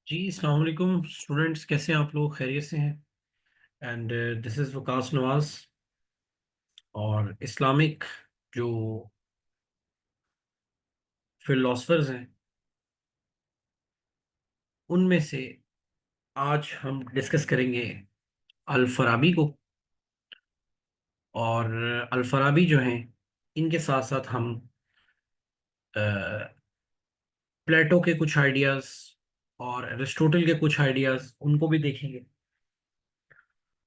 जी अस्सलाम वालेकुम स्टूडेंट्स, कैसे हैं आप लोग? खैरियत से हैं? And this is Waqas Nawaz. और इस्लामिक जो फिलोसफर्स हैं उनमें से आज हम डिस्कस करेंगे अल फराबी को। और अल फराबी जो हैं इनके साथ साथ हम प्लेटो के कुछ आइडियाज़ और एरिस्टोटल के कुछ आइडियाज़ उनको भी देखेंगे।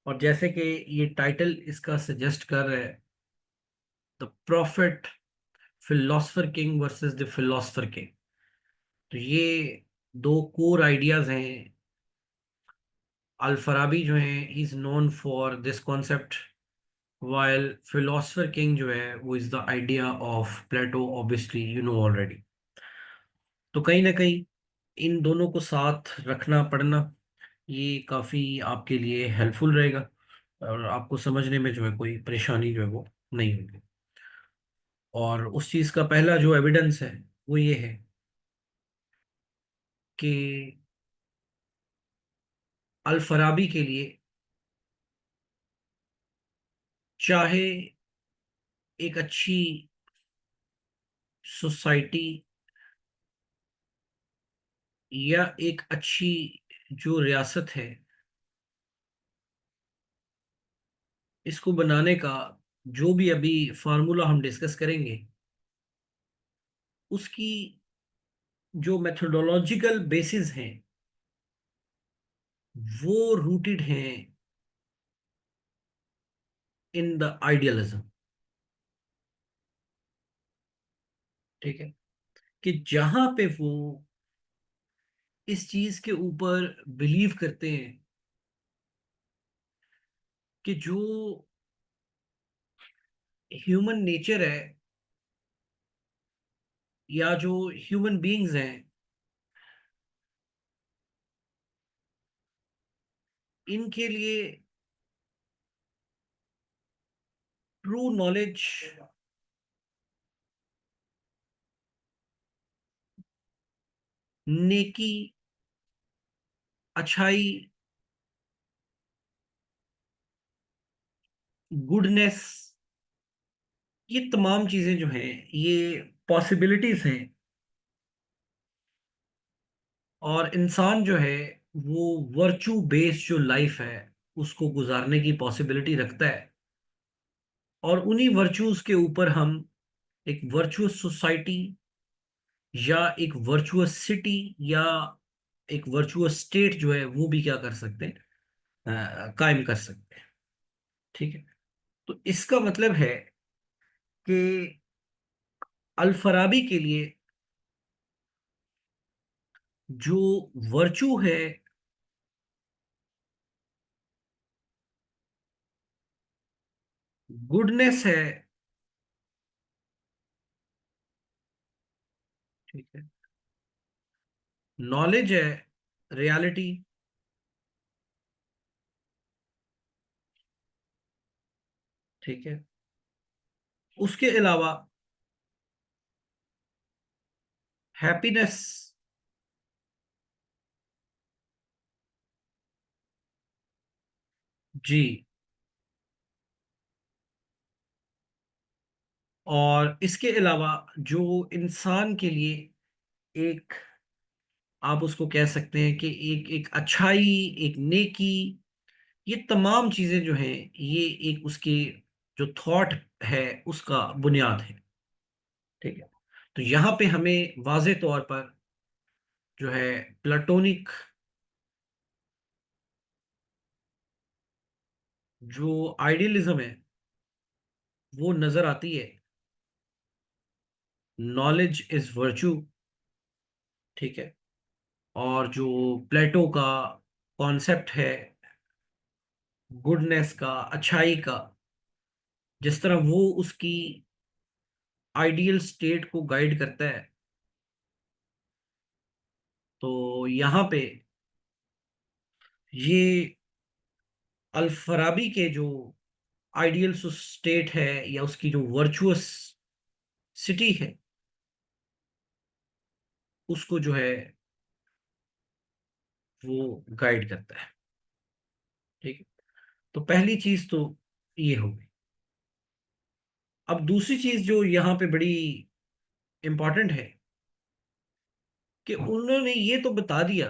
और जैसे कि ये टाइटल इसका सजेस्ट कर रहा है, the profit philosopher king versus the philosopher king. तो ये दो कोर आइडियाज हैं। अल फराबी जो हैं he is known for this concept, while philosopher king जो है वो is the idea of Plato, obviously you know already. तो कहीं ना कहीं इन दोनों को साथ रखना पड़ना ये काफ़ी आपके लिए हेल्पफुल रहेगा, और आपको समझने में जो है कोई परेशानी जो है वो नहीं होगी। और उस चीज़ का पहला जो एविडेंस है वो ये है कि अल फराबी के लिए चाहे एक अच्छी सोसाइटी या एक अच्छी जो रियासत है, इसको बनाने का जो भी अभी फार्मूला हम डिस्कस करेंगे उसकी जो मेथोडोलॉजिकल बेसिस हैं वो रूटेड हैं इन द आइडियलिज्म। ठीक है, कि जहां पे वो इस चीज के ऊपर बिलीव करते हैं कि जो ह्यूमन नेचर है या जो ह्यूमन बीइंग्स हैं, इनके लिए ट्रू नॉलेज, नेकी, अच्छाई, गुडनेस, ये तमाम चीजें जो हैं ये पॉसिबिलिटीज हैं। और इंसान जो है वो वर्चू बेस्ड जो लाइफ है उसको गुजारने की पॉसिबिलिटी रखता है। और उन्हीं वर्चूज के ऊपर हम एक वर्चुअस सोसाइटी या एक वर्चुअस सिटी या एक वर्चुअस स्टेट जो है वो भी क्या कर सकते हैं, कायम कर सकते हैं। ठीक है, तो इसका मतलब है कि अल फराबी के लिए जो वर्चू है, गुडनेस है, ठीक है, नॉलेज है, रियलिटी, ठीक है, उसके अलावा हैप्पीनेस, जी, और इसके अलावा जो इंसान के लिए एक, आप उसको कह सकते हैं कि एक एक अच्छाई, एक नेकी, ये तमाम चीजें जो हैं ये एक उसकी जो थॉट है उसका बुनियाद है। ठीक है, तो यहाँ पे हमें वाजे तौर पर जो है प्लेटोनिक जो आइडियलिज्म है वो नजर आती है। नॉलेज इज वर्चू, ठीक है, और जो प्लेटो का कॉन्सेप्ट है गुडनेस का, अच्छाई का, जिस तरह वो उसकी आइडियल स्टेट को गाइड करता है, तो यहाँ पे ये अल फराबी के जो आइडियल स्टेट है या उसकी जो वर्चुअस सिटी है उसको जो है वो गाइड करता है। ठीक है। तो पहली चीज तो ये होगी। अब दूसरी चीज जो यहाँ पे बड़ी इंपॉर्टेंट है कि उन्होंने ये तो बता दिया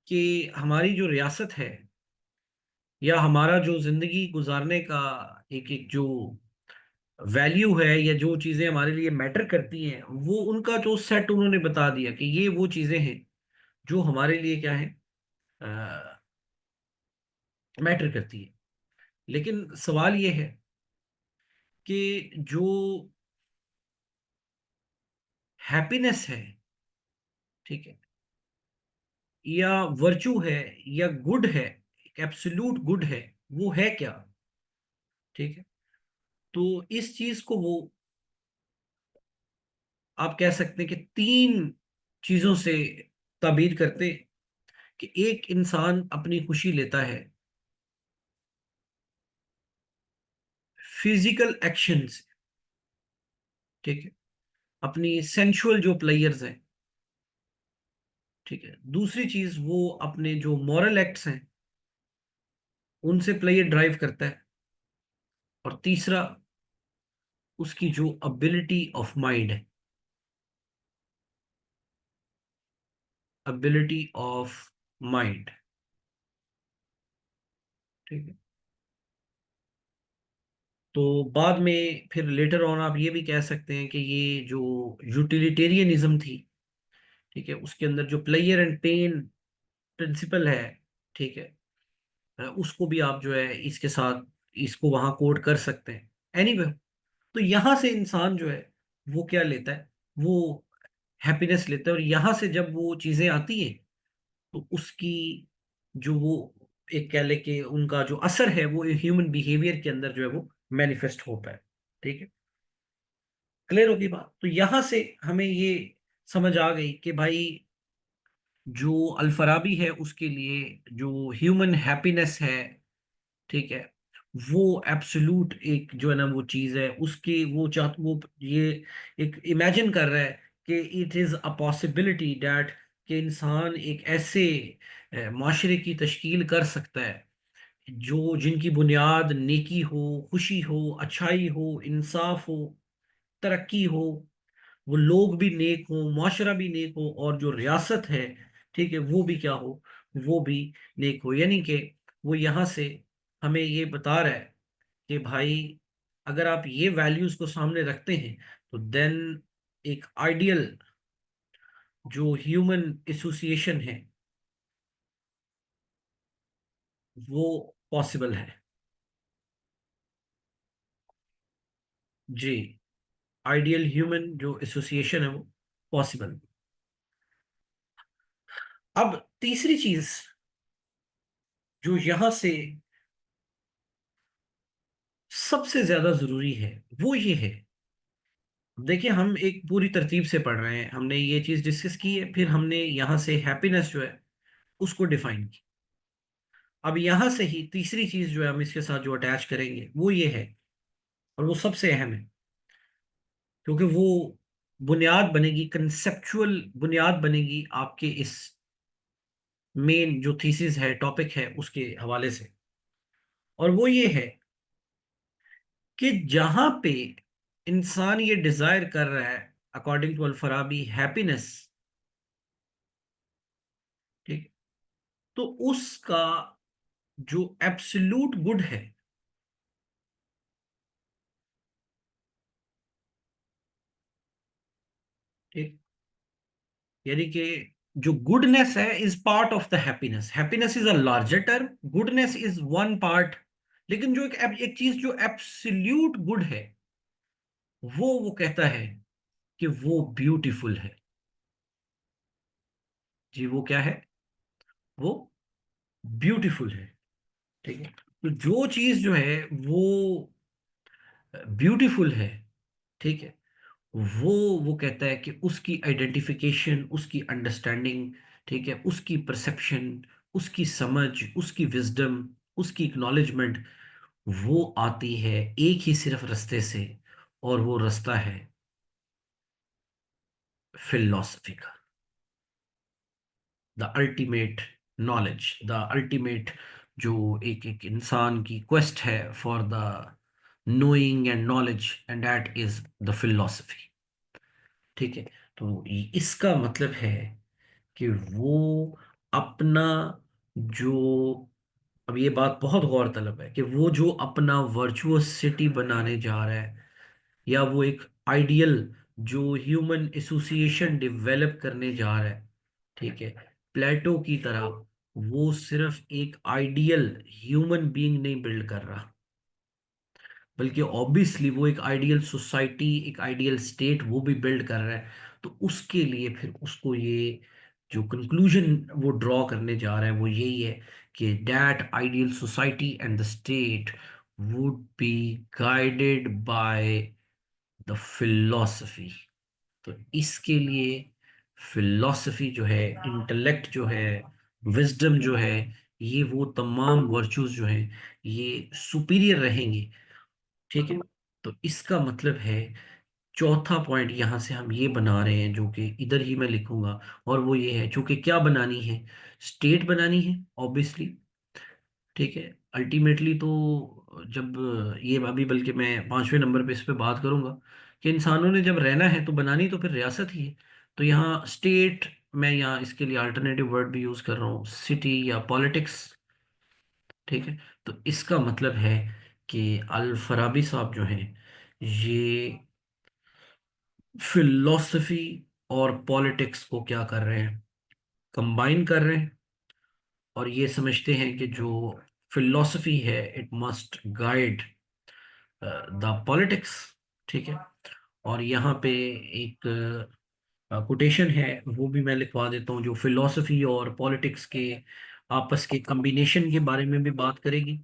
कि हमारी जो रियासत है या हमारा जो जिंदगी गुजारने का एक एक जो वैल्यू है या जो चीजें हमारे लिए मैटर करती हैं, वो उनका जो सेट उन्होंने बता दिया कि ये वो चीजें हैं जो हमारे लिए क्या है, मैटर करती है। लेकिन सवाल ये है कि जो हैप्पीनेस है, ठीक है, या वर्चू है या गुड है, एब्सोल्यूट गुड है, वो है क्या? ठीक है। तो इस चीज को वो आप कह सकते हैं कि तीन चीजों से ताबीर करते हैं कि एक इंसान अपनी खुशी लेता है फिजिकल एक्शन से, ठीक है, अपनी सेंसुअल जो प्लेयर्स हैं, ठीक है। दूसरी चीज वो अपने जो मॉरल एक्ट्स हैं उनसे प्लेयर ड्राइव करता है। और तीसरा उसकी जो अबिलिटी ऑफ माइंड है, एबिलिटी ऑफ माइंड, ठीक है। तो बाद में फिर लेटर ऑन आप ये भी कह सकते हैं कि ये जो यूटिलिटेरियनिज्म थी, ठीक है, उसके अंदर जो प्लेयर एंड पेन प्रिंसिपल है, ठीक है, उसको भी आप जो है इसके साथ इसको वहां कोड कर सकते हैं। एनीवे, तो यहां से इंसान जो है वो क्या लेता है, वो हैप्पीनेस लेता है। और यहां से जब वो चीजें आती है तो उसकी जो वो एक कह ले कि उनका जो असर है वो ह्यूमन बिहेवियर के अंदर जो है वो मैनिफेस्ट होता है। ठीक है। क्लियर होगी बात? तो यहां से हमें ये समझ आ गई कि भाई जो अल्फराबी है उसके लिए जो ह्यूमन हैप्पीनेस है, ठीक है, वो एब्सोल्यूट एक जो है ना वो चीज है उसकी वो ये एक इमेजिन कर रहा है कि it is a possibility that कि इंसान एक ऐसे माशरे की तश्कील कर सकता है जो जिनकी बुनियाद नेकी हो, खुशी हो, अच्छाई हो, इंसाफ हो, तरक्की हो, वो लोग भी नेक हो, माशरा भी नेक हो, और जो रियासत है, ठीक है, वो भी क्या हो, वो भी नेक हो। यानी कि वो यहाँ से हमें ये बता रहा है कि भाई अगर आप ये वैल्यूज को सामने रखते हैं तो देन एक आइडियल जो ह्यूमन एसोसिएशन है वो पॉसिबल है। जी, आइडियल ह्यूमन जो एसोसिएशन है वो पॉसिबल। अब तीसरी चीज जो यहां से सबसे ज्यादा जरूरी है वो ये है। देखिए, हम एक पूरी तरतीब से पढ़ रहे हैं, हमने ये चीज डिस्कस की है, फिर हमने यहां से हैप्पीनेस जो है उसको डिफाइन की। अब यहां से ही तीसरी चीज जो है हम इसके साथ जो अटैच करेंगे वो ये है, और वो सबसे अहम है, क्योंकि वो बुनियाद बनेगी, कंसेप्चुअल बुनियाद बनेगी आपके इस मेन जो थीसिस है, टॉपिक है, उसके हवाले से। और वो ये है कि जहां पे इंसान ये डिजायर कर रहा है according to Al Farabi happiness, ठीक, तो उसका जो एब्सोल्यूट गुड है, ठीक, यानी कि जो गुडनेस है is part of the happiness. Happiness is a larger term, goodness is one part. लेकिन जो एक चीज जो एब्सोल्यूट गुड है वो कहता है कि वो ब्यूटीफुल है। जी, वो क्या है? वो ब्यूटीफुल है। ठीक है। तो जो चीज जो है वो ब्यूटीफुल है, ठीक है, वो कहता है कि उसकी आइडेंटिफिकेशन, उसकी अंडरस्टैंडिंग, ठीक है, उसकी परसेप्शन, उसकी समझ, उसकी विजडम, उसकी एक्नॉलेजमेंट, वो आती है एक ही सिर्फ रास्ते से, और वो रास्ता है फिलोसफी का, the ultimate knowledge, the ultimate, जो एक एक इंसान की क्वेस्ट है for the knowing and knowledge, and that is the philosophy. ठीक है। तो इसका मतलब है कि वो अपना जो, अब ये बात बहुत गौरतलब है कि वो जो अपना वर्चुअस सिटी बनाने जा रहा है, या वो एक आइडियल जो ह्यूमन एसोसिएशन डेवलप करने जा रहा है, ठीक है, प्लेटो की तरह, वो सिर्फ एक आइडियल ह्यूमन बीइंग नहीं बिल्ड कर रहा, बल्कि ऑब्वियसली वो एक आइडियल सोसाइटी, एक आइडियल स्टेट वो भी बिल्ड कर रहा है। तो उसके लिए फिर उसको ये जो कंक्लूजन वो ड्रॉ करने जा रहा है वो यही है कि that ideal society and the state would be guided by the philosophy. तो इसके लिए फिलॉसफी जो है, इंटेलेक्ट जो है, विजडम जो है, ये वो तमाम वर्चूज जो हैं ये सुपीरियर रहेंगे। ठीक है। तो इसका मतलब है, चौथा पॉइंट यहां से हम ये बना रहे हैं जो कि इधर ही मैं लिखूंगा, और वो ये है, चूंकि क्या बनानी है, स्टेट बनानी है ऑब्वियसली। ठीक है। अल्टीमेटली तो जब ये अभी, बल्कि मैं 5वें नंबर पे इस पे बात करूंगा कि इंसानों ने जब रहना है तो बनानी तो फिर रियासत ही है। तो यहाँ स्टेट, मैं यहाँ इसके लिए अल्टरनेटिव वर्ड भी यूज कर रहा हूँ, सिटी या पॉलिटिक्स। ठीक है। तो इसका मतलब है कि अल फराबी साहब जो हैं, ये फिलोसफी और पॉलिटिक्स को क्या कर रहे हैं, कंबाइन कर रहे हैं, और ये समझते हैं कि जो फिलोसफी है it must guide the politics. ठीक है। और यहाँ पे एक कोटेशन है, वो भी मैं लिखवा देता हूँ, जो फिलोसफी और पॉलिटिक्स के आपस के कम्बिनेशन के बारे में भी बात करेगी,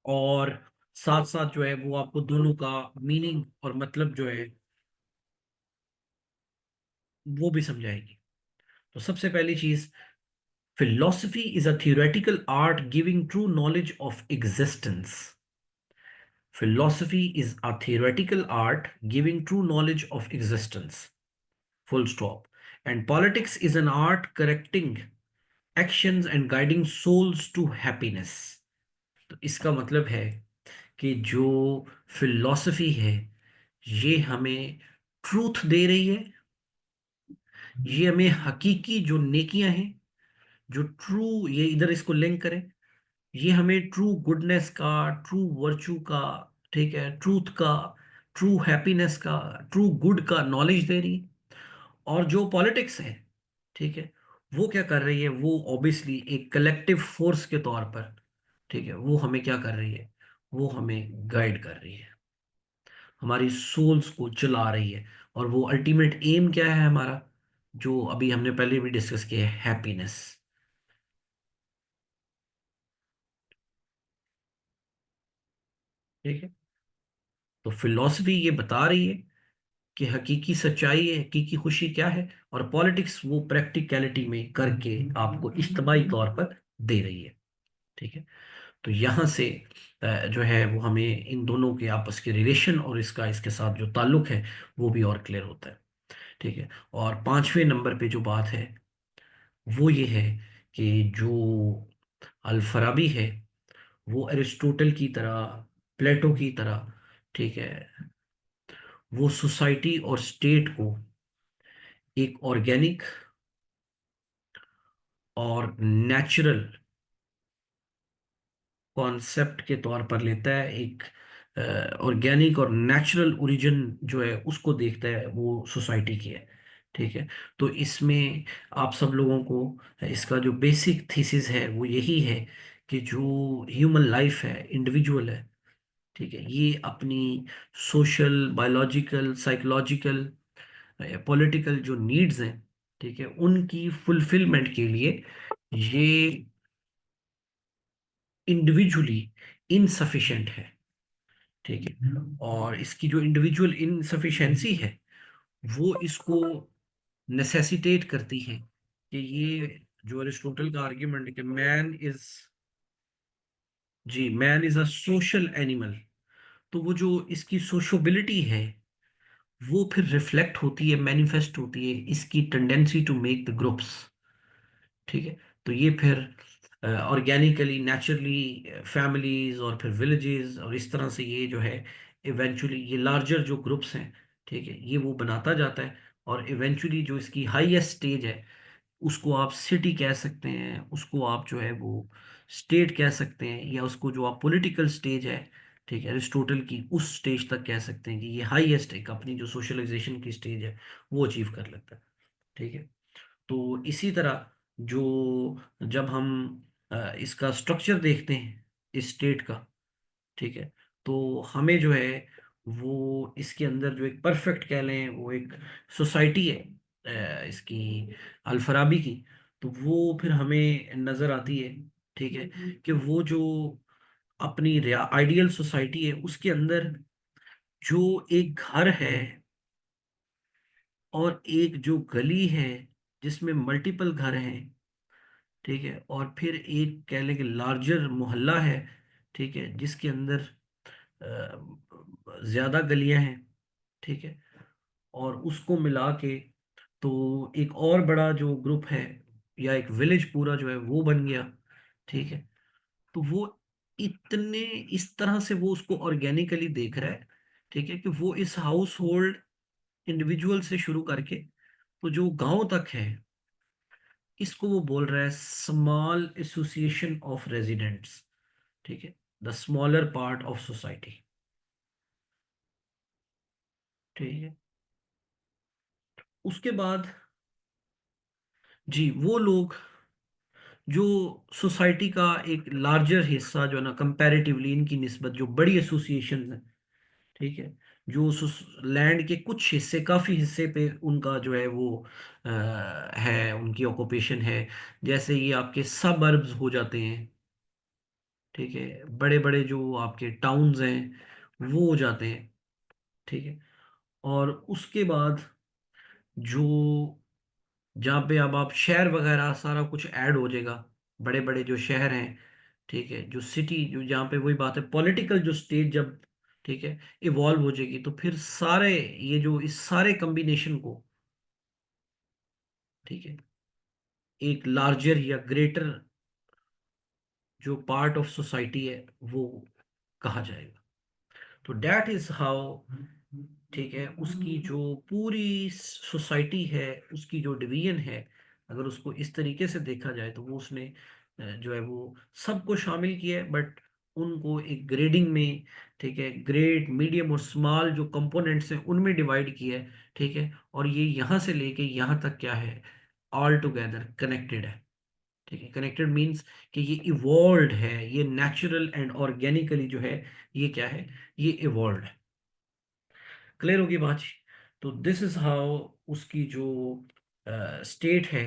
और साथ साथ जो है वो आपको दोनों का मीनिंग और मतलब जो है वो भी समझाएगी। तो सबसे पहली चीज, philosophy is a theoretical art giving true knowledge of existence. Philosophy is a theoretical art giving true knowledge of existence. Full stop. And politics is an art correcting actions and guiding souls to happiness. तो इसका मतलब है कि जो philosophy है ये हमें truth they रही है, ये हमें हकीकी जो नेकियां हैं, जो ट्रू, ये इधर इसको लिंक करें, ये हमें ट्रू गुडनेस का, ट्रू वर्चू का, ठीक है, ट्रूथ का, ट्रू हैप्पीनेस का, ट्रू गुड का नॉलेज दे रही है। और जो पॉलिटिक्स है, ठीक है, वो क्या कर रही है, वो ऑब्वियसली एक कलेक्टिव फोर्स के तौर पर, ठीक है, वो हमें क्या कर रही है, वो हमें गाइड कर रही है, हमारी सोल्स को चला रही है। और वो अल्टीमेट एम क्या है हमारा, जो अभी हमने पहले भी डिस्कस किया है, हैप्पीनेस। ठीक है। तो फिलॉसफी ये बता रही है कि हकीकी सच्चाई है, हकीकी खुशी क्या है, और पॉलिटिक्स वो प्रैक्टिकलिटी में करके आपको इज्तमाही तौर पर दे रही है। ठीक है। तो यहाँ से जो है वो हमें इन दोनों के आपस के रिलेशन और इसका इसके साथ जो ताल्लुक है वो भी और क्लियर होता है। ठीक है। और 5वें नंबर पे जो बात है वो ये है कि जो अल फराबी है वो अरिस्टोटल की तरह, प्लेटो की तरह, ठीक है, वो सोसाइटी और स्टेट को एक ऑर्गेनिक और नेचुरल कॉन्सेप्ट के तौर पर लेता है, एक ऑर्गेनिक और नेचुरल ओरिजिन जो है उसको देखता है, वो सोसाइटी की है। ठीक है। तो इसमें आप सब लोगों को इसका जो बेसिक थीसिस है वो यही है कि जो ह्यूमन लाइफ है, इंडिविजुअल है, ठीक है, ये अपनी सोशल, बायोलॉजिकल, साइकोलॉजिकल, पॉलिटिकल जो नीड्स हैं, ठीक है, उनकी फुलफिलमेंट के लिए ये इंडिविजुअली इनसफिशिएंट है। ठीक है। और इसकी जो इंडिविजुअल इनसफिशिएंसी है वो इसको नेसेसिटेट करती है कि ये जो अरिस्टोटल का आर्ग्यूमेंट है कि मैन इज, जी, man is a social animal, तो वो जो इसकी सोशबिलिटी है वो फिर रिफ्लेक्ट होती है, मैनिफेस्ट होती है इसकी tendency to make the groups. ठीक है। तो ये फिर ऑर्गेनिकली नेचुरली फैमिलीज और फिर विलेजेस और इस तरह से ये जो है इवेंचुअली ये लार्जर जो ग्रुप्स हैं, ठीक है, ये वो बनाता जाता है। और इवेंचुअली जो इसकी हाईएस्ट स्टेज है उसको आप सिटी कह सकते हैं, उसको आप जो है वो स्टेट कह सकते हैं, या उसको जो आप पॉलिटिकल स्टेज है, ठीक है, एरिस्टोटल की उस स्टेज तक कह सकते हैं कि ये हाईएस्ट एक अपनी जो सोशलाइजेशन की स्टेज है वो अचीव कर लेता है। ठीक है। तो इसी तरह जो जब हम इसका स्ट्रक्चर देखते हैं इस स्टेट का, ठीक है, तो हमें जो है वो इसके अंदर जो एक परफेक्ट कह लें वो एक सोसाइटी है इसकी अल्फराबी की, तो वो फिर हमें नजर आती है। ठीक है। कि वो जो अपनी आइडियल सोसाइटी है उसके अंदर जो एक घर है और एक जो गली है जिसमें मल्टीपल घर हैं, ठीक है, और फिर एक कह लें कि लार्जर मोहल्ला है, ठीक है, जिसके अंदर ज्यादा गलियां हैं, ठीक है, और उसको मिला के तो एक और बड़ा जो ग्रुप है या एक विलेज पूरा जो है वो बन गया। ठीक है। तो वो इतने इस तरह से वो उसको ऑर्गेनिकली देख रहा है, ठीक है, कि वो इस हाउस होल्ड इंडिविजुअल से शुरू करके तो जो गांव तक है इसको वो बोल रहा है स्मॉल एसोसिएशन ऑफ रेजिडेंट्स। ठीक है। The smaller part of society. ठीक है। उसके बाद जी वो लोग जो सोसाइटी का एक लार्जर हिस्सा जो है ना कंपैरेटिवली इनकी निस्बत जो बड़ी एसोसिएशन है, ठीक है, जो लैंड के कुछ हिस्से काफी हिस्से पे उनका जो है वो है उनकी ऑक्यूपेशन है। जैसे ये आपके सबअर्ब्स हो जाते हैं, ठीक है, बड़े बड़े जो आपके टाउन्स हैं वो हो जाते हैं। ठीक है। और उसके बाद जो जहाँ पे अब आप शहर वगैरह सारा कुछ ऐड हो जाएगा, बड़े बड़े जो शहर हैं, ठीक है, जो सिटी जो जहाँ पे वही बात है पॉलिटिकल जो स्टेट जब, ठीक है, इवॉल्व हो जाएगी तो फिर सारे ये जो इस सारे कॉम्बिनेशन को, ठीक है, एक लार्जर या ग्रेटर जो पार्ट ऑफ सोसाइटी है वो कहा जाएगा। तो डैट इज हाउ, ठीक है, उसकी जो पूरी सोसाइटी है उसकी जो डिवीजन है, अगर उसको इस तरीके से देखा जाए तो वो उसने जो है वो सबको शामिल किया है, बट उनको एक ग्रेडिंग में, ठीक है, ग्रेड मीडियम और स्मॉल जो कंपोनेंट्स हैं उनमें डिवाइड किया है। ठीक है। और ये यहाँ से लेके यहाँ तक क्या है, ऑल टुगेदर कनेक्टेड है। ठीक है। कनेक्टेड मीन्स कि ये इवॉल्व है, ये नेचुरल एंड ऑर्गेनिकली जो है ये क्या है, ये इवॉल्व है। क्लियर होगी बात जी? तो दिस इज हाउ उसकी जो स्टेट है,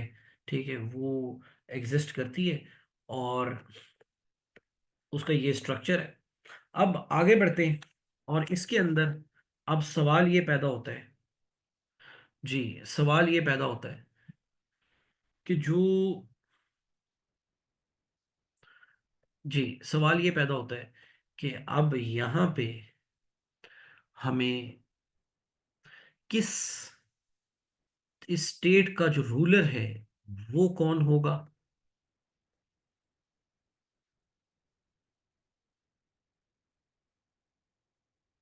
ठीक है, वो एग्जिस्ट करती है और उसका ये स्ट्रक्चर है। अब आगे बढ़ते हैं और इसके अंदर अब सवाल ये पैदा होता है, जी सवाल ये पैदा होता है कि जो, जी सवाल ये पैदा होता है कि अब यहाँ पे हमें किस स्टेट का जो रूलर है वो कौन होगा।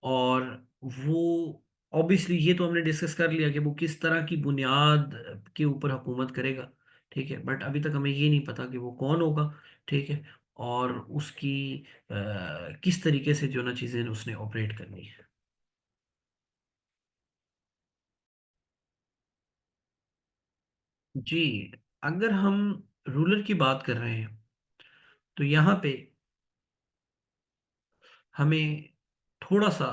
और वो ऑब्वियसली ये तो हमने डिस्कस कर लिया कि वो किस तरह की बुनियाद के ऊपर हुकूमत करेगा। ठीक है। बट अभी तक हमें ये नहीं पता कि वो कौन होगा। ठीक है। और उसकी किस तरीके से जो ना चीज़ें उसने ऑपरेट करनी है। जी अगर हम रूलर की बात कर रहे हैं तो यहाँ पे हमें थोड़ा सा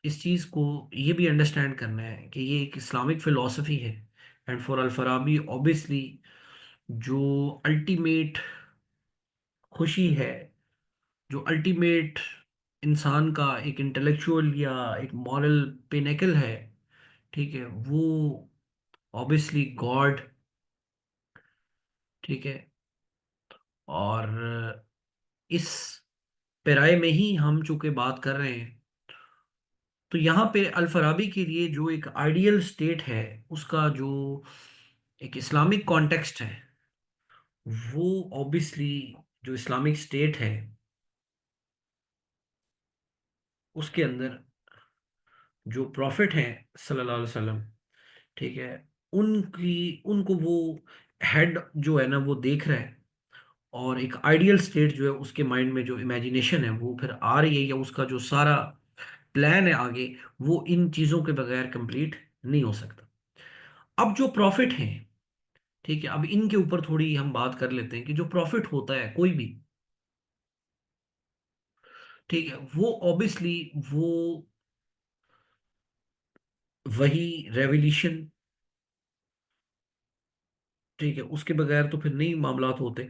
इस चीज़ को ये भी अंडरस्टैंड करना है कि ये एक इस्लामिक फिलॉसफी है। And for Al Farabi obviously जो अल्टीमेट खुशी है, जो अल्टीमेट इंसान का एक इंटेलेक्चुअल या एक मॉरल पिनेकल है, ठीक है, वो ऑब्वियसली गॉड। ठीक है। और इस पेराए में ही हम चूंकि बात कर रहे हैं तो यहाँ पे अल फराबी के लिए जो एक आइडियल स्टेट है, उसका जो एक इस्लामिक कॉन्टेक्स्ट है, वो ऑब्वियसली जो इस्लामिक स्टेट है उसके अंदर जो प्रॉफिट हैं सल्लल्लाहु अलैहि वसल्लम, ठीक है, उनकी उनको वो हेड जो है ना वो देख रहा है, और एक आइडियल स्टेट जो है उसके माइंड में जो इमेजिनेशन है वो फिर आ रही है, या उसका जो सारा प्लान है आगे, वो इन चीज़ों के बगैर कंप्लीट नहीं हो सकता। अब जो प्रॉफिट है, ठीक है, अब इनके ऊपर थोड़ी हम बात कर लेते हैं कि जो प्रॉफिट होता है कोई भी, ठीक है, वो ऑब्वियसली वो वही रेवोल्यूशन, ठीक है, उसके बगैर तो फिर नहीं मामलात होते।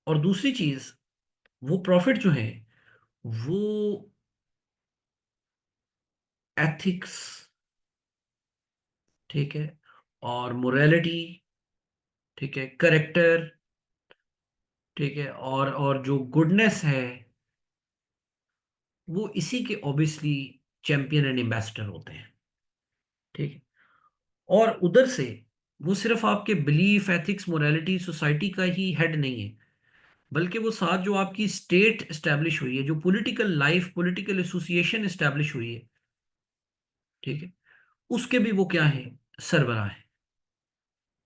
और दूसरी चीज, वो प्रॉफिट जो है वो एथिक्स, ठीक है, और मोरालिटी, ठीक है, करेक्टर, ठीक है, और जो गुडनेस है, वो इसी के ऑब्वियसली चैंपियन एंड एम्बेसडर होते हैं, ठीक है। और उधर से वो सिर्फ आपके बिलीफ, एथिक्स, मोरालिटी, सोसाइटी का ही हेड नहीं है, बल्कि वो साथ जो आपकी स्टेट एस्टेब्लिश हुई है, जो political life, political association establish हुई है, ठीक है, उसके भी वो क्या है, सरबराह है,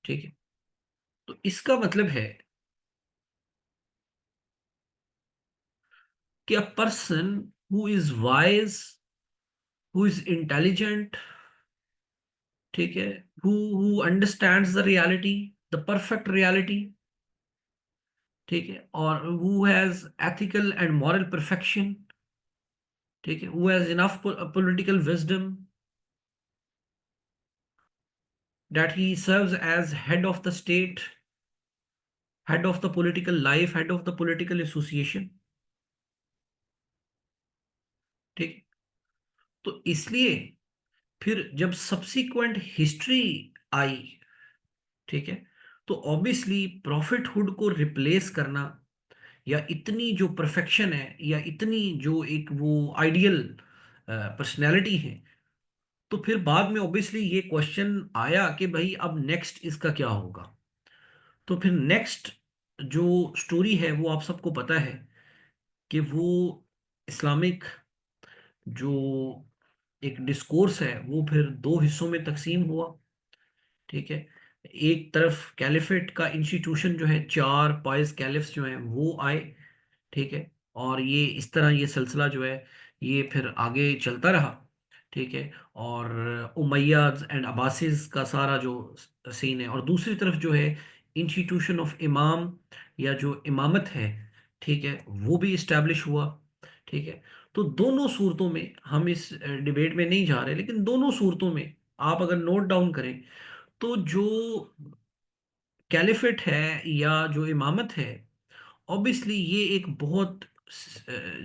ठीक है। तो इसका मतलब है कि a person who is wise, who is intelligent, ठीक है, who understands the reality, the perfect reality, ठीक है, और who has ethical and moral perfection, ठीक है, who has enough political wisdom, that he serves as head of the state, head of the political life, head of the political association, ठीक है। तो इसलिए फिर जब सब्सिक्वेंट हिस्ट्री आई, ठीक है, तो ऑब्वियसली प्रॉफिटहुड को रिप्लेस करना, या इतनी जो परफेक्शन है, या इतनी जो एक वो आइडियल पर्सनैलिटी है, तो फिर बाद में ऑब्वियसली ये क्वेश्चन आया कि भाई अब नेक्स्ट इसका क्या होगा। तो फिर नेक्स्ट जो स्टोरी है वो आप सबको पता है कि वो इस्लामिक जो एक डिस्कोर्स है वो फिर दो हिस्सों में तकसीम हुआ, ठीक है। एक तरफ कैलिफेट का इंस्टीट्यूशन जो है, चार पाइस कैलिफ्स जो हैं वो आए, ठीक है, और ये इस तरह ये सिलसिला जो है ये फिर आगे चलता रहा, ठीक है। और उमैयाद एंड अब्बासिस का सारा जो सीन है, और दूसरी तरफ जो है इंस्टीट्यूशन ऑफ इमाम, या जो इमामत है, ठीक है, वो भी इस्टेब्लिश हुआ, ठीक है। तो दोनों सूरतों में हम इस डिबेट में नहीं जा रहे, लेकिन दोनों सूरतों में आप अगर नोट डाउन करें, तो जो कैलिफेट है या जो इमामत है, ऑब्वियसली ये एक बहुत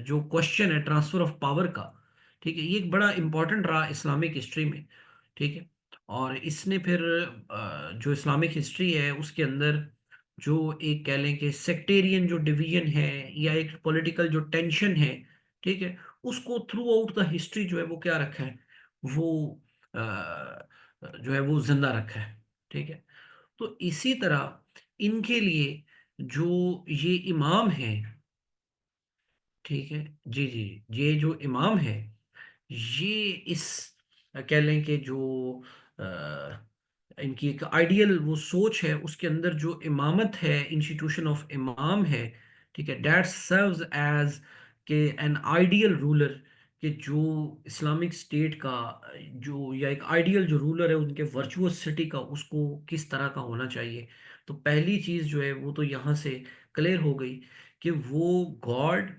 जो क्वेश्चन है ट्रांसफर ऑफ पावर का, ठीक है, ये एक बड़ा इंपॉर्टेंट रहा इस्लामिक हिस्ट्री में, ठीक है। और इसने फिर जो इस्लामिक हिस्ट्री है उसके अंदर जो एक कह लें कि सेक्टेरियन जो डिवीजन है, या एक पॉलिटिकल जो टेंशन है, ठीक है, उसको थ्रू आउट द हिस्ट्री जो है वो क्या रखा है, वो जो है वो जिंदा रखा है, ठीक है। तो इसी तरह इनके लिए जो ये इमाम है, ठीक है, जी जी, ये जो इमाम है, ये इस कह लें कि जो इनकी एक आइडियल वो सोच है, उसके अंदर जो इमामत है, इंस्टीट्यूशन ऑफ इमाम है, ठीक है, दैट सर्व्स एज के एन आइडियल रूलर, कि जो इस्लामिक स्टेट का जो, या एक आइडियल जो रूलर है उनके वर्चुअस सिटी का, उसको किस तरह का होना चाहिए। तो पहली चीज जो है वो तो यहाँ से क्लियर हो गई कि वो गॉड,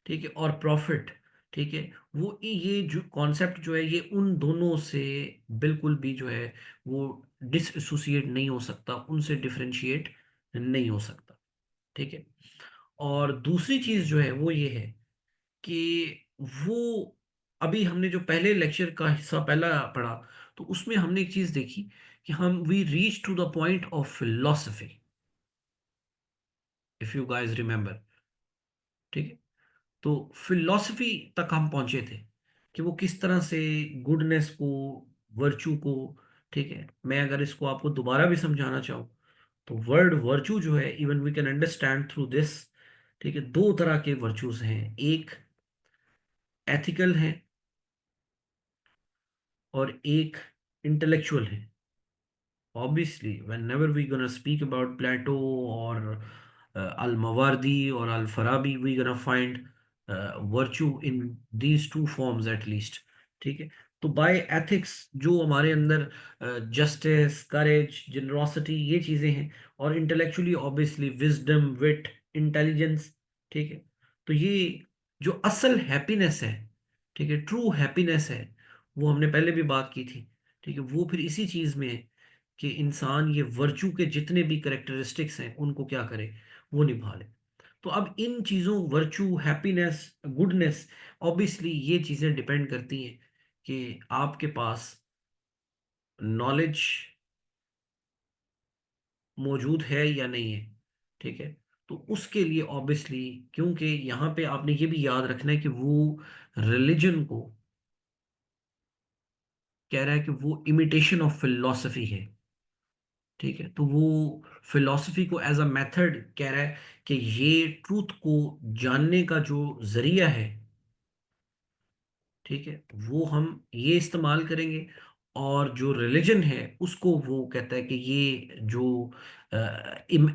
ठीक है, और प्रॉफिट, ठीक है, वो ये जो कॉन्सेप्ट जो है ये उन दोनों से बिल्कुल भी जो है वो डिसएसोसिएट नहीं हो सकता, उनसे डिफरेंशिएट नहीं हो सकता, ठीक है। और दूसरी चीज जो है वो ये है कि वो अभी हमने जो पहले लेक्चर का हिस्सा पहला पढ़ा, तो उसमें हमने एक चीज देखी कि हम we reach to the point of philosophy, if you guys remember, ठीक है। तो फिलॉसफी तक हम पहुंचे थे कि वो किस तरह से गुडनेस को, वर्चू को, ठीक है, मैं अगर इसको आपको दोबारा भी समझाना चाहूँ तो वर्ड वर्चू जो है, even we can understand through this, ठीक है, दो तरह के वर्चूज हैं, एक एथिकल है और एक इंटेलेक्चुअल है. Obviously, whenever we're gonna speak about Plato or Al-Mawardi or Al-Farabi, we're gonna find virtue in these two forms at least. ठीक है. तो बाय एथिक्स जो हमारे अंदर जस्टिस, करेज, जनरोसिटी, ये चीजें हैं, और इंटेलेक्चुअली ऑब्वियसली विजडम, विट, इंटेलिजेंस. ठीक है. तो ये जो असल हैप्पीनेस है, ठीक है, ट्रू हैप्पीनेस है, वो हमने पहले भी बात की थी. ठीक है. वो फिर इसी चीज में है कि इंसान ये वर्चू के जितने भी करेक्टरिस्टिक्स हैं उनको क्या करे, वो निभा ले. तो अब इन चीज़ों, वर्चू, हैप्पीनेस, गुडनेस, ऑब्वियसली ये चीज़ें डिपेंड करती हैं कि आपके पास नॉलेज मौजूद है या नहीं है. ठीक है. तो उसके लिए ऑब्वियसली, क्योंकि यहाँ पे आपने ये भी याद रखना है कि वो रिलीजन को कह रहा है कि वो इमिटेशन ऑफ फिलोसफी है. ठीक है. तो वो फिलॉसफी को एज अ मेथड कह रहा है कि ये ट्रूथ को जानने का जो जरिया है, ठीक है, वो हम ये इस्तेमाल करेंगे. और जो रिलीजन है उसको वो कहता है कि ये जो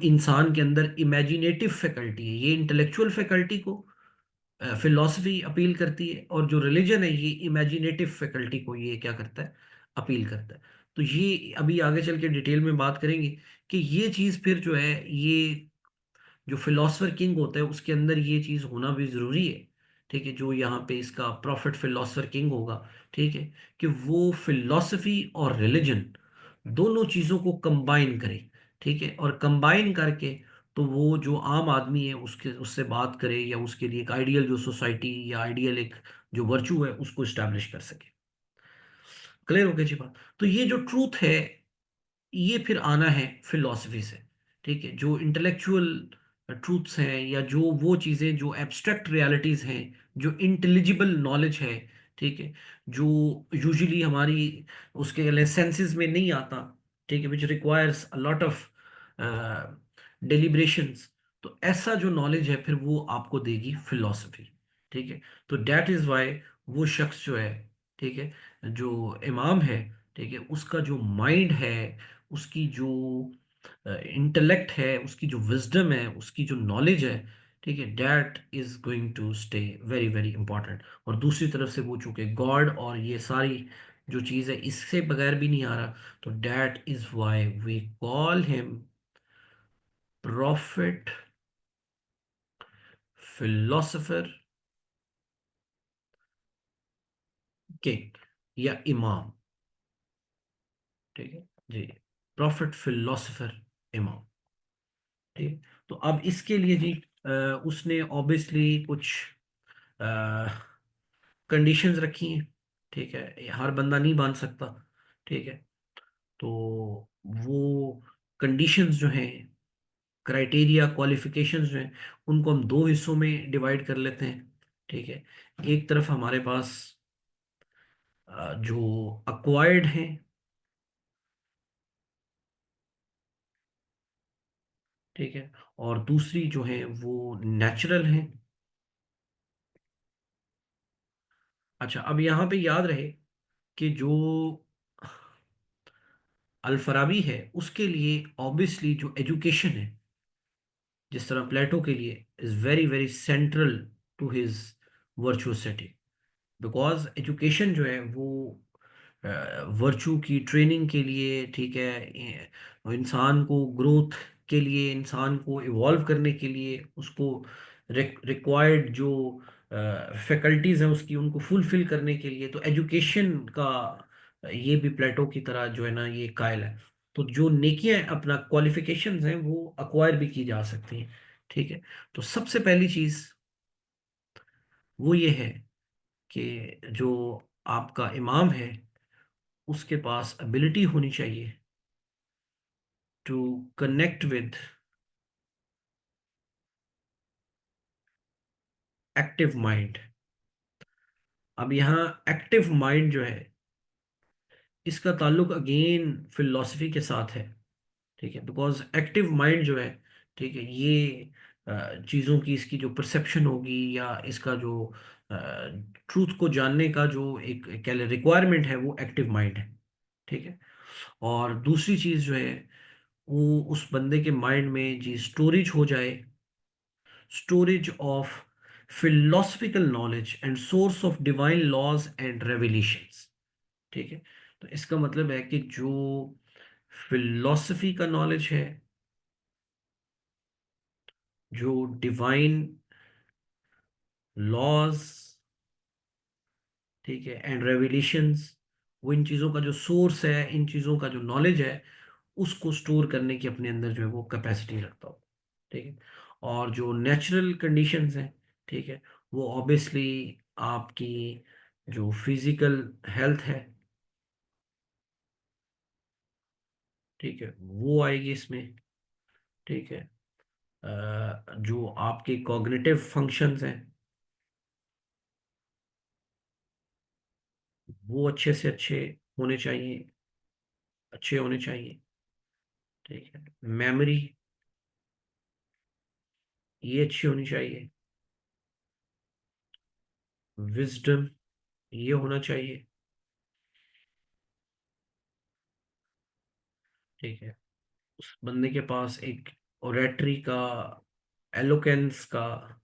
इंसान के अंदर इमेजिनेटिव फैकल्टी है, ये इंटेलेक्चुअल फैकल्टी को फिलॉसफी अपील करती है, और जो रिलीजन है ये इमेजिनेटिव फैकल्टी को ये क्या करता है, अपील करता है. तो ये अभी आगे चल के डिटेल में बात करेंगे कि ये चीज़ फिर जो है, ये जो फिलोसफर किंग होता है उसके अंदर ये चीज़ होना भी ज़रूरी है. ठीक है. जो यहाँ पे इसका प्रॉफिट फिलोसफर किंग होगा, ठीक है, कि वो फिलॉसफी और रिलीजन दोनों चीज़ों को कंबाइन करे. ठीक है. और कंबाइन करके तो वो जो आम आदमी है उसके उससे बात करे, या उसके लिए एक आइडियल जो सोसाइटी या आइडियल एक जो वर्चू है उसको इस्टेब्लिश कर सके. क्लियर हो गया जी बात. तो ये जो ट्रूथ है, ये फिर आना है फिलॉसफी से. ठीक है. जो इंटेलेक्चुअल ट्रूथ्स हैं, या जो वो चीज़ें जो एब्स्ट्रैक्ट रियलिटीज़ हैं, जो इंटेलिजिबल नॉलेज है, ठीक है, जो यूजुअली हमारी उसके सेंसेस में नहीं आता, ठीक है, which requires a lot of deliberations. तो ऐसा जो नॉलेज है फिर वो आपको देगी फिलॉसफी. ठीक है. तो डैट इज़ वाई वो शख्स जो है, ठीक है, जो इमाम है, ठीक है, उसका जो माइंड है, उसकी जो इंटेलेक्ट है, उसकी जो विजडम है, उसकी जो नॉलेज है, ठीक है, that is going to stay very very important. और दूसरी तरफ से वो चूंकि गॉड और ये सारी जो चीज़ है इससे बगैर भी नहीं आ रहा, तो that is why we call him prophet, philosopher, king, या इमाम. ठीक है जी. प्रॉफिट, फिलोसोफर, इमाम. ठीक है. तो अब इसके लिए जी उसने ऑब्वियसली कुछ कंडीशंस रखी हैं. ठीक है. ये हर बंदा नहीं बांध सकता. ठीक है. तो वो कंडीशंस जो हैं, क्राइटेरिया, क्वालिफिकेशंस जो हैं, उनको हम दो हिस्सों में डिवाइड कर लेते हैं. ठीक है. एक तरफ हमारे पास जो अक्वायर्ड हैं, ठीक है, और दूसरी जो है वो नेचुरल हैं. अच्छा, अब यहाँ पे याद रहे कि जो अल फराबी है उसके लिए ऑब्वियसली जो एजुकेशन है, जिस तरह प्लेटो के लिए, is very very central to his virtuosity. Because education जो है वो वर्चू की ट्रेनिंग के लिए, ठीक है, इंसान को ग्रोथ के लिए, इंसान को इवॉल्व करने के लिए, उसको रिक्वायर्ड जो फैकल्टीज हैं उसकी, उनको फुलफिल करने के लिए, तो एजुकेशन का ये भी प्लेटो की तरह जो है ना ये कायल है. तो जो नेकियां अपना क्वालिफिकेशंस हैं वो अक्वायर भी की जा सकती हैं. ठीक है. तो सबसे पहली चीज वो ये है कि जो आपका इमाम है उसके पास एबिलिटी होनी चाहिए to connect with active mind. अब यहाँ एक्टिव माइंड जो है, इसका ताल्लुक अगेन फिलोसफी के साथ है। ठीक है, बिकॉज एक्टिव माइंड जो है, ठीक है, ये चीज़ों की इसकी जो परसेप्शन होगी, या इसका जो ट्रूथ को जानने का जो एक क्या रिक्वायरमेंट है, वो एक्टिव माइंड है। ठीक है। और दूसरी चीज़ जो है, वो उस बंदे के माइंड में जी स्टोरेज हो जाए, storage of philosophical knowledge and source of divine laws and revelations। ठीक है। तो इसका मतलब है कि जो फिलॉसफी का नॉलेज है, जो डिवाइन लॉज, ठीक है, एंड रेवलेशंस, वो इन चीज़ों का जो सोर्स है, इन चीज़ों का जो नॉलेज है, उसको स्टोर करने की अपने अंदर जो है वो कैपेसिटी रखता हो। ठीक है। और जो नेचुरल कंडीशंस हैं, ठीक है, वो ऑब्वियसली आपकी जो फिजिकल हेल्थ है, ठीक है, वो आएगी इसमें। ठीक है। जो आपके कॉग्निटिव फंक्शंस हैं, वो अच्छे से अच्छे होने चाहिए, अच्छे होने चाहिए। ठीक है। मेमोरी, ये अच्छी होनी चाहिए। विजडम, ये होना चाहिए। ठीक है। उस बंदे के पास एक ओरेटरी का, एलोकेंस का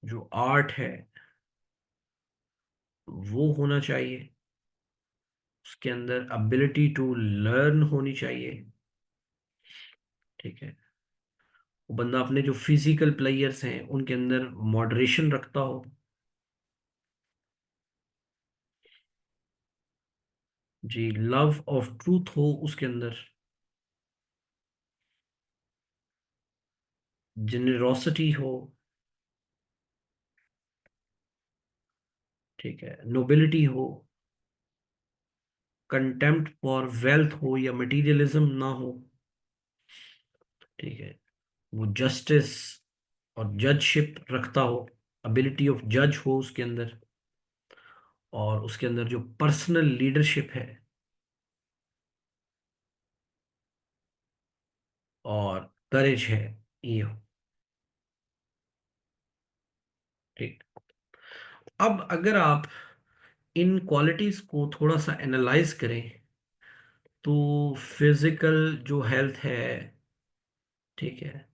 जो आर्ट है, वो होना चाहिए। उसके अंदर एबिलिटी टू लर्न होनी चाहिए। ठीक है। वो बंदा अपने जो फिजिकल प्लेयर्स हैं उनके अंदर मॉडरेशन रखता हो। जी, लव ऑफ ट्रूथ हो उसके अंदर, जेनरोसिटी हो। ठीक है, नोबिलिटी हो, कंटेम्प्ट फॉर वेल्थ हो या मटेरियलिज्म ना हो। ठीक है। वो जस्टिस और जजशिप रखता हो, एबिलिटी ऑफ जज हो उसके अंदर। और उसके अंदर जो पर्सनल लीडरशिप है, और करेज है, ये हो। ठीक। अब अगर आप इन क्वालिटीज को थोड़ा सा एनालाइज करें, तो फिजिकल जो हेल्थ है, ठीक है,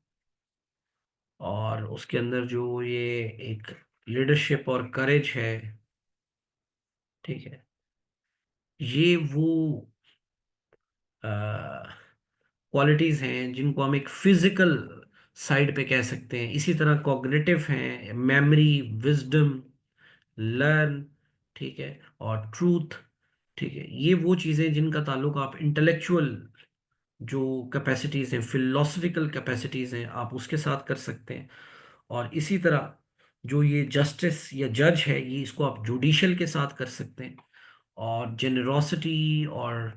और उसके अंदर जो ये एक लीडरशिप और करेज है, ठीक है, ये वो क्वालिटीज हैं जिनको हम एक फिजिकल साइड पे कह सकते हैं। इसी तरह कॉग्निटिव हैं, मेमोरी, विजडम, लर्न, ठीक है, और ट्रूथ। ठीक है, ये वो चीज़ें जिनका ताल्लुक आप इंटेलेक्चुअल जो कैपेसिटीज़ हैं, फिलोसफिकल कैपेसिटीज़ हैं, आप उसके साथ कर सकते हैं। और इसी तरह जो ये जस्टिस या जज है, ये इसको आप जुडिशल के साथ कर सकते हैं। और जेनरोसिटी और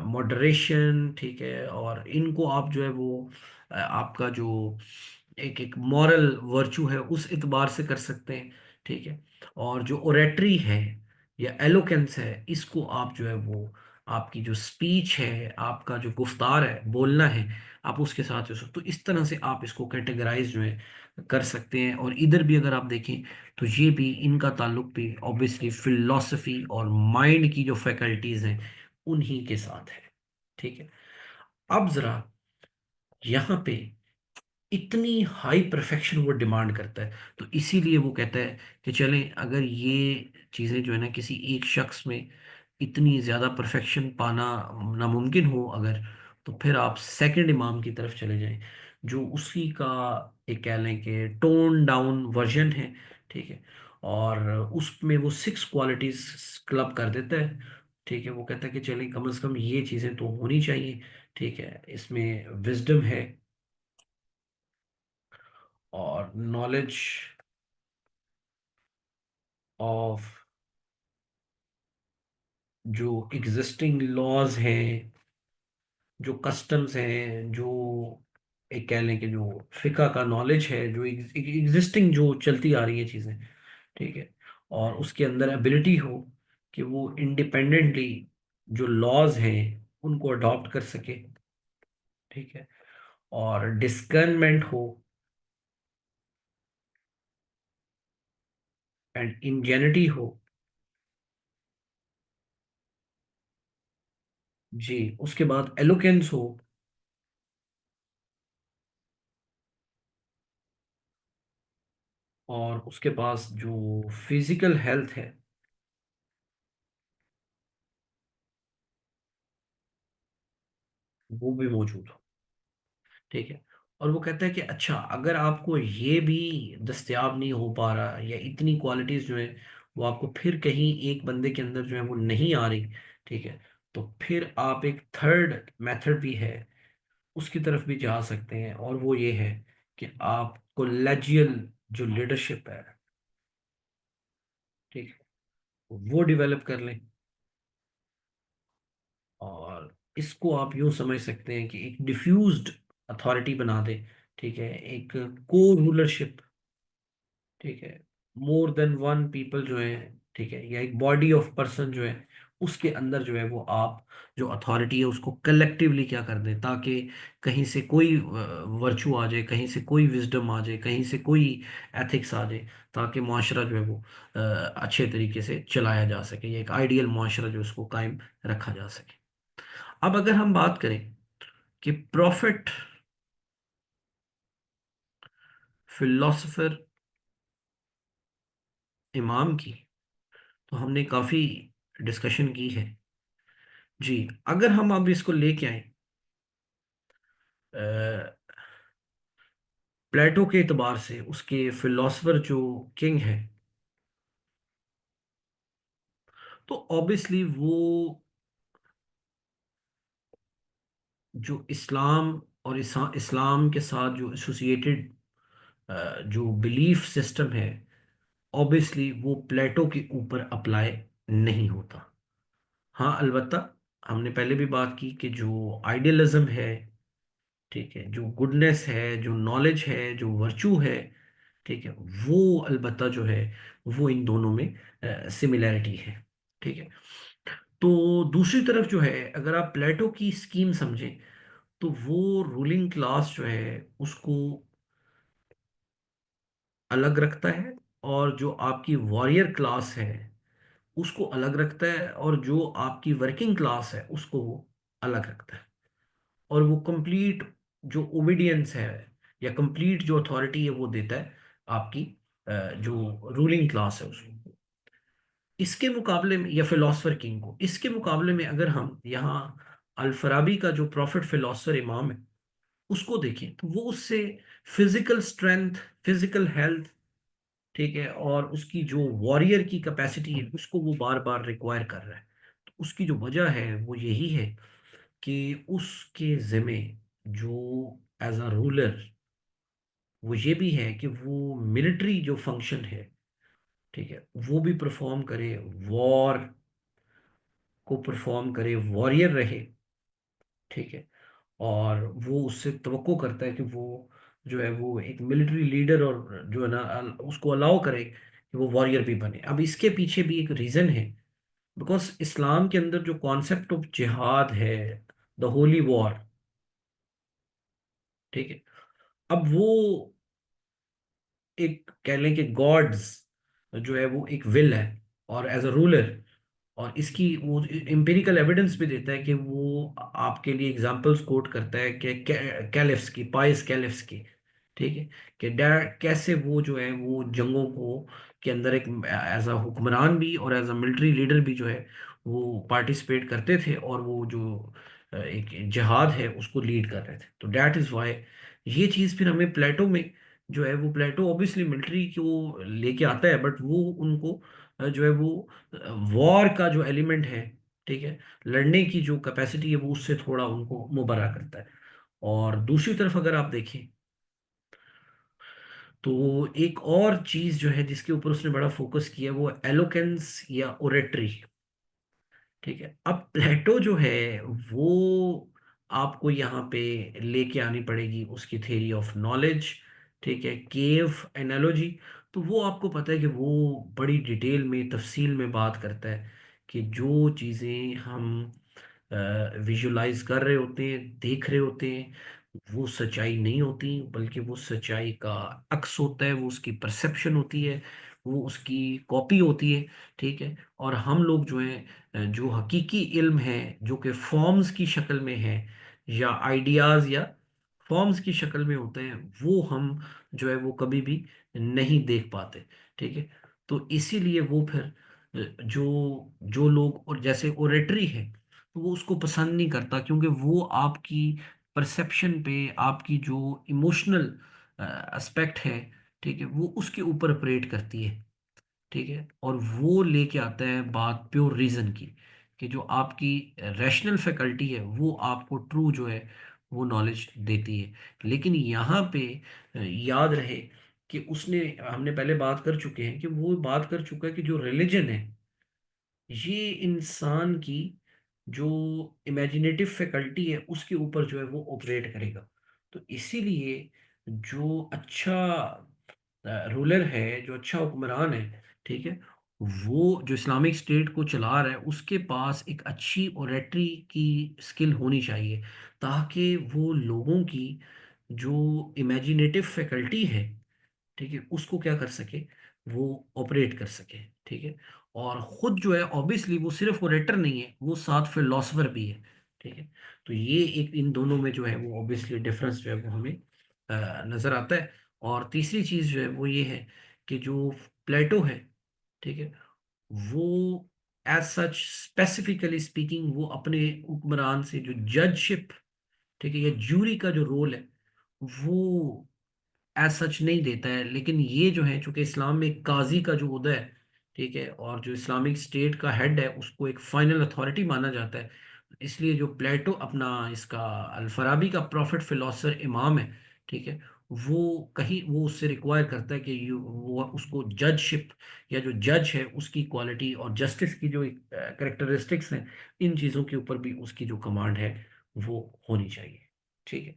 मॉडरेशन, ठीक है, और इनको आप जो है वो आपका जो एक एक मॉरल वर्चू है उस एतबार से कर सकते हैं। ठीक है। और जो ओरेटरी है या एलोकेंस है, इसको आप जो है वो आपकी जो स्पीच है, आपका जो गुफ्तार है, बोलना है, आप उसके साथ तो इस तरह से आप इसको कैटेगराइज जो है कर सकते हैं। और इधर भी अगर आप देखें, तो ये भी इनका ताल्लुक भी ऑब्वियसली फिलॉसफी और माइंड की जो फैकल्टीज हैं उन्हीं के साथ है। ठीक है। अब जरा यहाँ पे इतनी हाई परफेक्शन वो डिमांड करता है, तो इसीलिए वो कहता है कि चलें, अगर ये चीज़ें जो है ना किसी एक शख्स में इतनी ज़्यादा परफेक्शन पाना नामुमकिन हो अगर, तो फिर आप सेकंड इमाम की तरफ चले जाएं, जो उसी का एक कह लें कि टोन डाउन वर्जन है। ठीक है। और उसमें वो 6 क्वालिटीज क्लब कर देता है। ठीक है। वो कहता है कि चलें, कम से कम ये चीज़ें तो होनी चाहिए। ठीक है, इसमें विजडम है, और नॉलेज ऑफ जो एग्जिस्टिंग लॉज हैं, जो कस्टम्स हैं, जो एक कह लें कि जो फिका का नॉलेज है, जो एग्जिस्टिंग जो चलती आ रही है चीज़ें, ठीक है, और उसके अंदर एबिलिटी हो कि वो इंडिपेंडेंटली जो लॉज हैं उनको अडॉप्ट कर सके, ठीक है, और डिस्कर्नमेंट हो एंड इंजेनिटी हो। जी, उसके बाद एलोकेंस हो, और उसके पास जो फिजिकल हेल्थ है वो भी मौजूद हो, ठीक है। और वो कहता है कि अच्छा, अगर आपको ये भी दस्तयाब नहीं हो पा रहा, या इतनी क्वालिटीज जो है वो आपको फिर कहीं एक बंदे के अंदर जो है वो नहीं आ रही, ठीक है, तो फिर आप एक थर्ड मेथड भी है उसकी तरफ भी जा सकते हैं, और वो ये है कि आप कोलेजियल जो लीडरशिप है, ठीक है, वो डेवलप कर लें। और इसको आप यूं समझ सकते हैं कि एक डिफ्यूज्ड अथॉरिटी बना दे, ठीक है, एक को रूलरशिप, ठीक है, मोर देन वन पीपल जो है, ठीक है, या एक बॉडी ऑफ पर्सन जो है उसके अंदर जो है वो आप जो अथॉरिटी है उसको कलेक्टिवली क्या कर दें, ताकि कहीं से कोई वर्चू आ जाए, कहीं से कोई विजडम आ जाए, कहीं से कोई एथिक्स आ जाए, ताकि माशरा जो है वो अच्छे तरीके से चलाया जा सके, या एक आइडियल माशरा जो उसको कायम रखा जा सके। अब अगर हम बात करें कि प्रॉफिट, फिलोसोफर, इमाम की, तो हमने काफी डिस्कशन की है। जी, अगर हम अब इसको लेके आए प्लेटो के एतबार से, उसके फिलोसफर जो किंग है, तो ऑब्वियसली वो जो इस्लाम और इस्लाम के साथ जो एसोसिएटेड जो बिलीफ सिस्टम है, ऑब्वियसली वो प्लेटो के ऊपर अप्लाई नहीं होता। हाँ, अलबत्ता हमने पहले भी बात की कि जो आइडियलिज्म है, ठीक है, जो गुडनेस है, जो नॉलेज है, जो वर्चू है, ठीक है, वो अलबत्ता जो है वो इन दोनों में सिमिलैरिटी है, ठीक है। तो दूसरी तरफ जो है, अगर आप प्लेटो की स्कीम समझें, तो वो रूलिंग क्लास जो है उसको अलग रखता है, और जो आपकी वॉरियर क्लास है उसको अलग रखता है, और जो आपकी वर्किंग क्लास है उसको वो अलग रखता है। और वो कंप्लीट जो ओबीडियंस है, या कंप्लीट जो अथॉरिटी है वो देता है आपकी जो रूलिंग क्लास है उसको। इसके मुकाबले में, या फिलोसफर किंग को, इसके मुकाबले में अगर हम यहाँ अल फराबी का जो प्रॉफिट फिलोसफर इमाम है उसको देखें, तो वो उससे फिजिकल स्ट्रेंथ, फिजिकल हेल्थ, ठीक है, और उसकी जो वॉरियर की कैपेसिटी है उसको वो बार बार रिक्वायर कर रहा है। तो उसकी जो वजह है वो यही है कि उसके ज़िम्मे जो एज अ रूलर वो ये भी है कि वो मिलिट्री जो फंक्शन है, ठीक है, वो भी परफॉर्म करे, वॉर को परफॉर्म करे, वॉरियर रहे, ठीक है, और वो उससे तवक्को करता है कि वो जो है वो एक मिलिट्री लीडर, और जो है ना उसको अलाउ करे कि वो वॉरियर भी बने। अब इसके पीछे भी एक रीज़न है, बिकॉज इस्लाम के अंदर जो कॉन्सेप्ट ऑफ जिहाद है, द होली वॉर, ठीक है, अब वो एक कह लें कि गॉड्स जो है वो एक विल है, और एज अ रूलर, और इसकी वो एम्पिरिकल एविडेंस भी देता है कि वो आपके लिए एग्जांपल्स कोट करता है कि कैलिफ्स की, पाइस कैलिफ्स की, ठीक है, कि कैसे वो जो है वो जंगों को के अंदर एक एज अ हुक्मरान भी और एज अ मिलिट्री लीडर भी जो है वो पार्टिसिपेट करते थे, और वो जो एक जिहाद है उसको लीड कर रहे थे। तो डैट इज़ वाई ये चीज़ फिर हमें प्लेटो में जो है वो, प्लेटो ऑब्वियसली मिलिट्री को लेके आता है, बट वो उनको जो है वो वॉर का जो एलिमेंट है, ठीक है, लड़ने की जो कैपेसिटी है वो उससे थोड़ा उनको मुबरा करता है। और दूसरी तरफ अगर आप देखें, तो एक और चीज जो है जिसके ऊपर उसने बड़ा फोकस किया वो एलोकेंस या ओरेटरी, ठीक है। अब प्लेटो जो है वो आपको यहाँ पे लेके आनी पड़ेगी उसकी थ्योरी ऑफ नॉलेज, ठीक है, केव एनालॉजी। तो वो आपको पता है कि वो बड़ी डिटेल में तफसील में बात करता है कि जो चीज़ें हम विजुलाइज कर रहे होते हैं, देख रहे होते हैं, वो सच्चाई नहीं होती, बल्कि वो सच्चाई का अक्स होता है, वो उसकी परसेप्शन होती है, वो उसकी कॉपी होती है, ठीक है। और हम लोग जो है जो हकीकी इल्म है जो कि फॉर्म्स की शक्ल में है या आइडियाज या फॉर्म्स की शक्ल में होते हैं, वो हम जो है वो कभी भी नहीं देख पाते, ठीक है। तो इसीलिए वो फिर जो जो लोग और जैसे ओरेटरी है तो वो उसको पसंद नहीं करता, क्योंकि वो आपकी परसेप्शन पे, आपकी जो इमोशनल एस्पेक्ट है, ठीक है, वो उसके ऊपर ऑपरेट करती है, ठीक है। और वो लेके आता है बात प्योर रीजन की, कि जो आपकी रैशनल फैकल्टी है वो आपको ट्रू जो है वो नॉलेज देती है। लेकिन यहाँ पे याद रहे कि उसने, हमने पहले बात कर चुके हैं कि वो बात कर चुका है कि जो रिलीजन है ये इंसान की जो इमेजिनेटिव फैकल्टी है उसके ऊपर जो है वो ऑपरेट करेगा। तो इसीलिए जो अच्छा रूलर है, जो अच्छा हुक्मरान है, ठीक है, वो जो इस्लामिक स्टेट को चला रहा है उसके पास एक अच्छी ओरेटरी की स्किल होनी चाहिए, ताकि वो लोगों की जो इमेजिनेटिव फैकल्टी है, ठीक है, उसको क्या कर सके, वो ऑपरेट कर सके, ठीक है। और खुद जो है ऑब्वियसली वो सिर्फ ओरेटर नहीं है, वो साथ फिलोसफर भी है, ठीक है। तो ये एक इन दोनों में जो है वो ऑब्वियसली डिफरेंस जो है वो हमें नजर आता है। और तीसरी चीज जो है वो ये है कि जो प्लेटो है, ठीक है, वो एज सच स्पेसिफिकली स्पीकिंग वो अपने हुक्मरान से जो जजशिप, ठीक है, या ज्यूरी का जो रोल है वो एज सच नहीं देता है। लेकिन ये जो है चूंकि इस्लाम में काजी का जो उदय है, ठीक है, और जो इस्लामिक स्टेट का हेड है उसको एक फाइनल अथॉरिटी माना जाता है, इसलिए जो प्लेटो अपना इसका अल-फराबी का प्रॉफिट फिलोसफर इमाम है, ठीक है, वो कहीं वो उससे रिक्वायर करता है कि वो उसको जजशिप या जो जज है उसकी क्वालिटी और जस्टिस की जो करेक्टरिस्टिक्स हैं, इन चीज़ों के ऊपर भी उसकी जो कमांड है वो होनी चाहिए, ठीक है।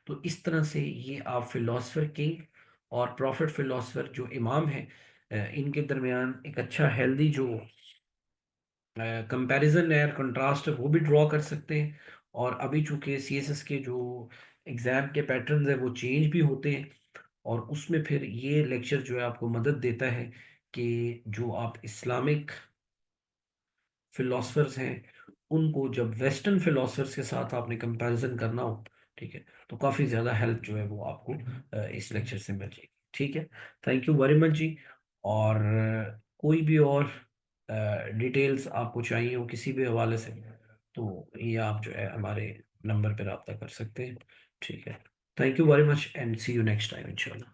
तो इस तरह से ये आप फिलोसफर किंग और प्रॉफिट फिलोसफर जो इमाम है, इनके दरमियान एक अच्छा हेल्दी जो कंपैरिजन है, कंट्रास्ट है, वो भी ड्रॉ कर सकते हैं। और अभी चूंकि सीएसएस के जो एग्ज़ाम के पैटर्न्स है वो चेंज भी होते हैं, और उसमें फिर ये लेक्चर जो है आपको मदद देता है कि जो आप इस्लामिक फिलोसफर्स हैं उनको जब वेस्टर्न फिलोसफर्स के साथ आपने कंपैरिजन करना हो, ठीक है, तो काफ़ी ज़्यादा हेल्प जो है वो आपको इस लेक्चर से मिल जाएगी, ठीक है। थैंक यू वेरी मच जी। और कोई भी और डिटेल्स आपको चाहिए हो किसी भी हवाले से, तो ये आप जो है हमारे नंबर पर रब्ता कर सकते हैं, ठीक है। Thank you very much and see you next time इंशाल्लाह।